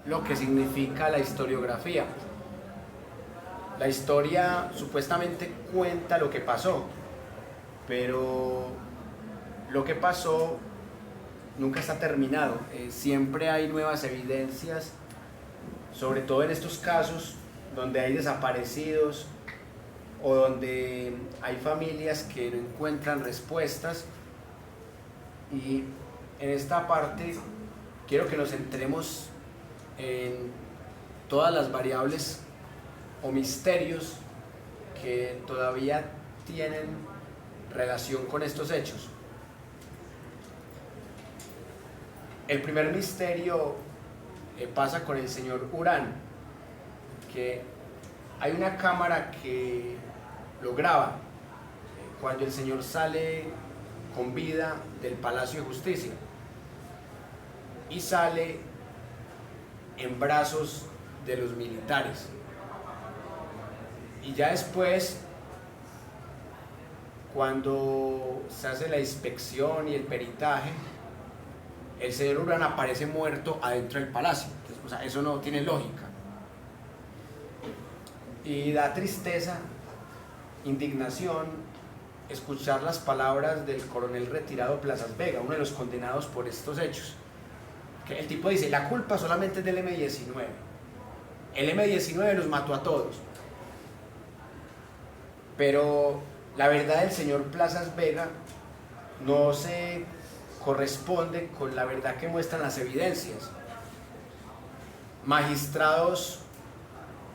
lo que significa la historiografía. La historia supuestamente cuenta lo que pasó, pero lo que pasó nunca está terminado. Siempre hay nuevas evidencias, sobre todo en estos casos donde hay desaparecidos o donde hay familias que no encuentran respuestas. Y en esta parte quiero que nos centremos en todas las variables o misterios que todavía tienen relación con estos hechos. El primer misterio pasa con el señor Urán, que hay una cámara que lo graba cuando el señor sale con vida del Palacio de Justicia y sale en brazos de los militares. Y ya después, cuando se hace la inspección y el peritaje, el señor Urán aparece muerto adentro del palacio. Entonces, o sea, eso no tiene lógica. Y da tristeza, indignación, escuchar las palabras del coronel retirado Plazas Vega, uno de los condenados por estos hechos. Que el tipo dice, la culpa solamente es del M-19. El M-19 los mató a todos. Pero la verdad del señor Plazas Vega no se corresponde con la verdad que muestran las evidencias. Magistrados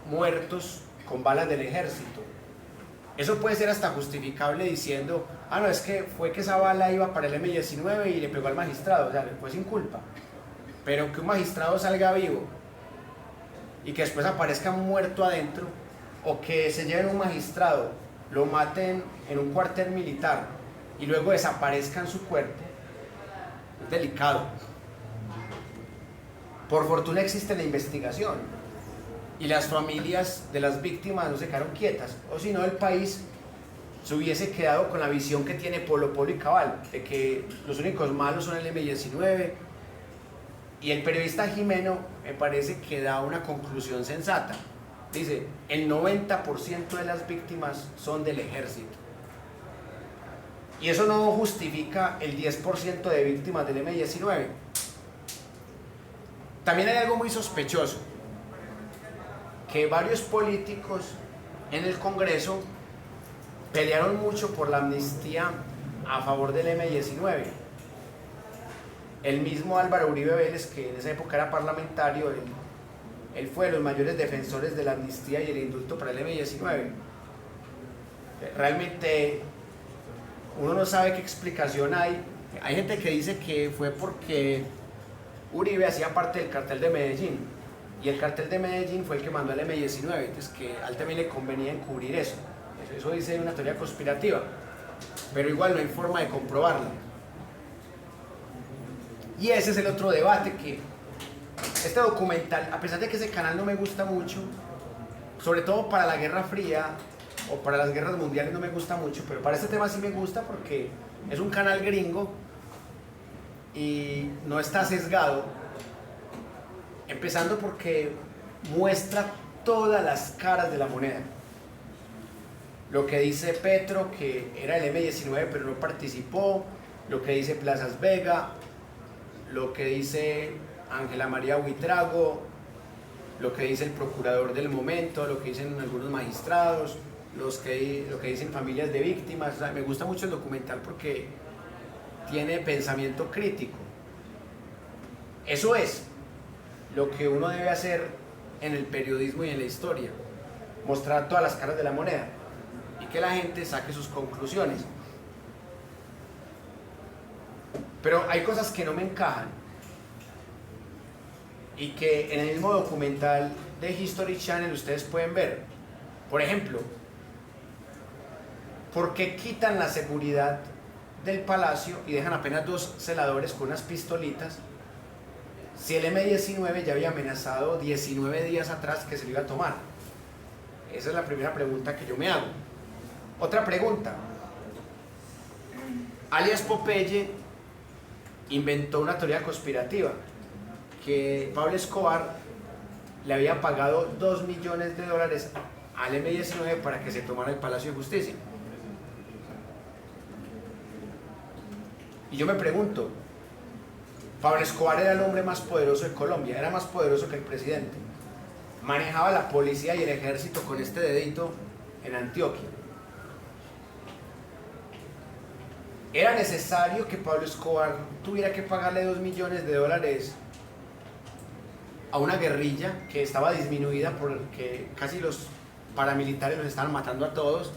muertos con balas del ejército. Eso puede ser hasta justificable diciendo, no, es que fue que esa bala iba para el M-19 y le pegó al magistrado, o sea, fue sin culpa. Pero que un magistrado salga vivo y que después aparezca muerto adentro, o que se lleven un magistrado, lo maten en un cuartel militar y luego desaparezcan su cuerpo, es delicado. Por fortuna existe la investigación y las familias de las víctimas no se quedaron quietas, o si no el país se hubiese quedado con la visión que tiene Polo Polo y Cabal, de que los únicos malos son el M-19. Y el periodista Jimeno me parece que da una conclusión sensata. Dice, el 90% de las víctimas son del ejército. Y eso no justifica el 10% de víctimas del M-19. También hay algo muy sospechoso, que varios políticos en el Congreso pelearon mucho por la amnistía a favor del M-19. El mismo Álvaro Uribe Vélez, que en esa época era parlamentario, él fue de los mayores defensores de la amnistía y el indulto para el M-19. Realmente uno no sabe qué explicación hay. Hay gente que dice que fue porque Uribe hacía parte del cartel de Medellín, y el cartel de Medellín fue el que mandó al M-19, entonces que a él también le convenía encubrir eso. Eso dice una teoría conspirativa, pero igual no hay forma de comprobarla. Y ese es el otro debate, que este documental, a pesar de que ese canal no me gusta mucho, sobre todo para la Guerra Fría o para las guerras mundiales no me gusta mucho, pero para este tema sí me gusta porque es un canal gringo y no está sesgado, empezando porque muestra todas las caras de la moneda. Lo que dice Petro, que era el M-19 pero no participó, lo que dice Plazas Vega, lo que dice Ángela María Buitrago, lo que dice el procurador del momento, lo que dicen algunos magistrados, lo que dicen familias de víctimas. O sea, me gusta mucho el documental porque tiene pensamiento crítico. Eso es lo que uno debe hacer en el periodismo y en la historia, mostrar todas las caras de la moneda y que la gente saque sus conclusiones. Pero hay cosas que no me encajan y que en el mismo documental de History Channel ustedes pueden ver. Por ejemplo, ¿por qué quitan la seguridad del palacio y dejan apenas 2 celadores con unas pistolitas si el M-19 ya había amenazado 19 días atrás que se lo iba a tomar? Esa es la primera pregunta que yo me hago. Otra pregunta: alias Popeye inventó una teoría conspirativa, que Pablo Escobar le había pagado $2 millones al M-19 para que se tomara el Palacio de Justicia. Y yo me pregunto, Pablo Escobar era el hombre más poderoso de Colombia, era más poderoso que el presidente. Manejaba la policía y el ejército con este dedito en Antioquia. ¿Era necesario que Pablo Escobar tuviera que pagarle $2 millones a una guerrilla que estaba disminuida porque casi los paramilitares los estaban matando a todos?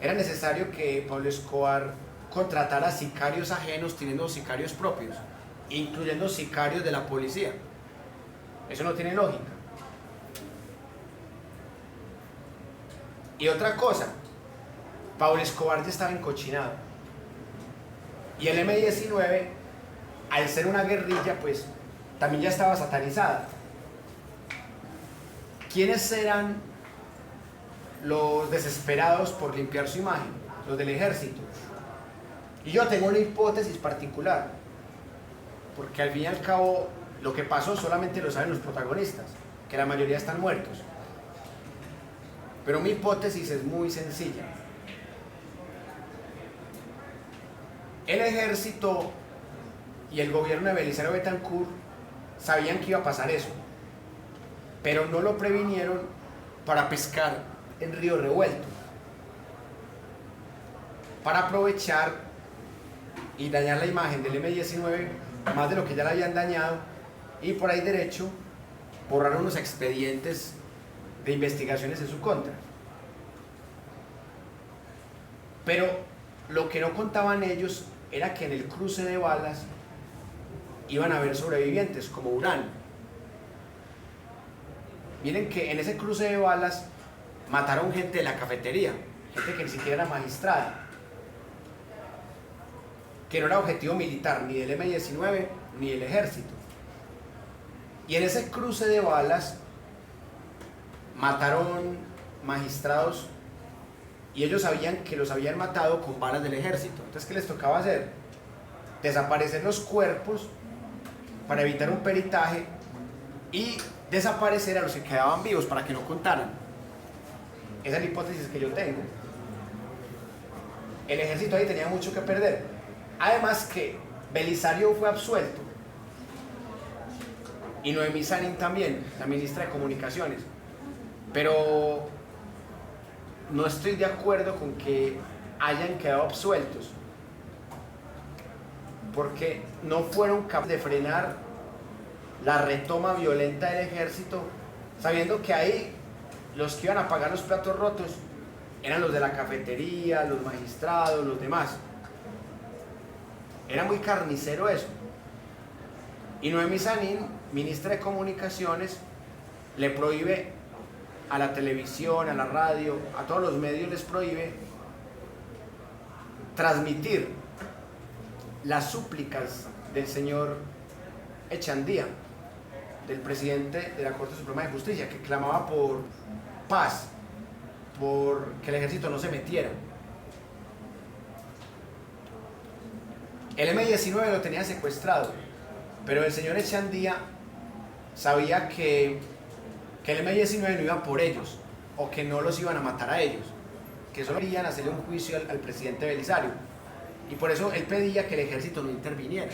¿Era necesario que Pablo Escobar contratara sicarios ajenos teniendo sicarios propios, incluyendo sicarios de la policía? Eso no tiene lógica. Y otra cosa, Pablo Escobar ya estaba encochinado. Y el M-19, al ser una guerrilla, pues también ya estaba satanizada. ¿Quiénes eran los desesperados por limpiar su imagen? Los del ejército. Y yo tengo una hipótesis particular, porque al fin y al cabo lo que pasó solamente lo saben los protagonistas, que la mayoría están muertos. Pero mi hipótesis es muy sencilla. El ejército y el gobierno de Belisario Betancur sabían que iba a pasar eso, pero no lo previnieron para pescar en río revuelto, para aprovechar y dañar la imagen del M-19 más de lo que ya la habían dañado, y por ahí derecho borrar unos expedientes de investigaciones en su contra. Pero lo que no contaban ellos era que en el cruce de balas iban a haber sobrevivientes como Urán. Miren que en ese cruce de balas mataron gente de la cafetería, gente que ni siquiera era magistrada, que no era objetivo militar ni del M-19 ni del ejército. Y en ese cruce de balas mataron magistrados y ellos sabían que los habían matado con balas del ejército. Entonces, ¿qué les tocaba hacer? Desaparecer los cuerpos para evitar un peritaje y desaparecer a los que quedaban vivos para que no contaran. Esa es la hipótesis que yo tengo. El ejército ahí tenía mucho que perder. Además que Belisario fue absuelto y Noemí Sanín también, la ministra de Comunicaciones. Pero no estoy de acuerdo con que hayan quedado absueltos, porque no fueron capaces de frenar la retoma violenta del ejército, sabiendo que ahí los que iban a pagar los platos rotos eran los de la cafetería, los magistrados, los demás. Era muy carnicero eso. Y Noemí Sanín, ministra de Comunicaciones, le prohíbe a la televisión, a la radio, a todos los medios les prohíbe transmitir las súplicas del señor Echandía, del presidente de la Corte Suprema de Justicia, que clamaba por paz, por que el ejército no se metiera. El M-19 lo tenía secuestrado, pero el señor Echandía sabía que el M-19 no iba por ellos, o que no los iban a matar a ellos, que solo querían hacerle un juicio al presidente Belisario. Y por eso él pedía que el ejército no interviniera,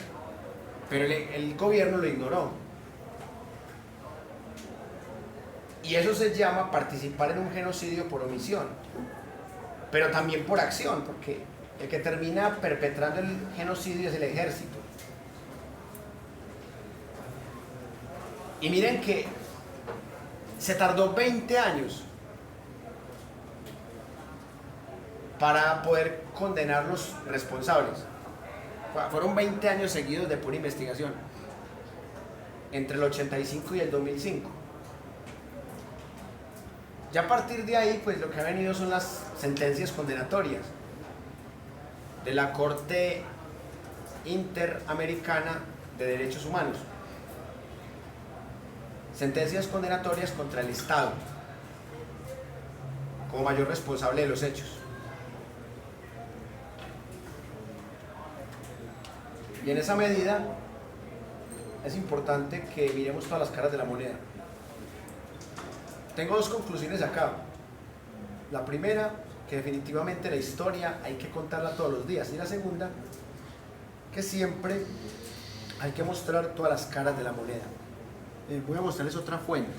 pero el gobierno lo ignoró. Y eso se llama participar en un genocidio por omisión, pero también por acción, porque el que termina perpetrando el genocidio es el ejército. Y miren que se tardó 20 años para poder condenar los responsables. Fueron 20 años seguidos de pura investigación, entre el 85 y el 2005. Ya a partir de ahí, pues lo que ha venido son las sentencias condenatorias de la Corte Interamericana de Derechos Humanos. Sentencias condenatorias contra el Estado como mayor responsable de los hechos. Y en esa medida es importante que miremos todas las caras de la moneda. tengo dos conclusiones acá. La primera, que definitivamente la historia hay que contarla todos los días. Y la segunda, que siempre hay que mostrar todas las caras de la moneda. Voy a mostrarles otra fuente.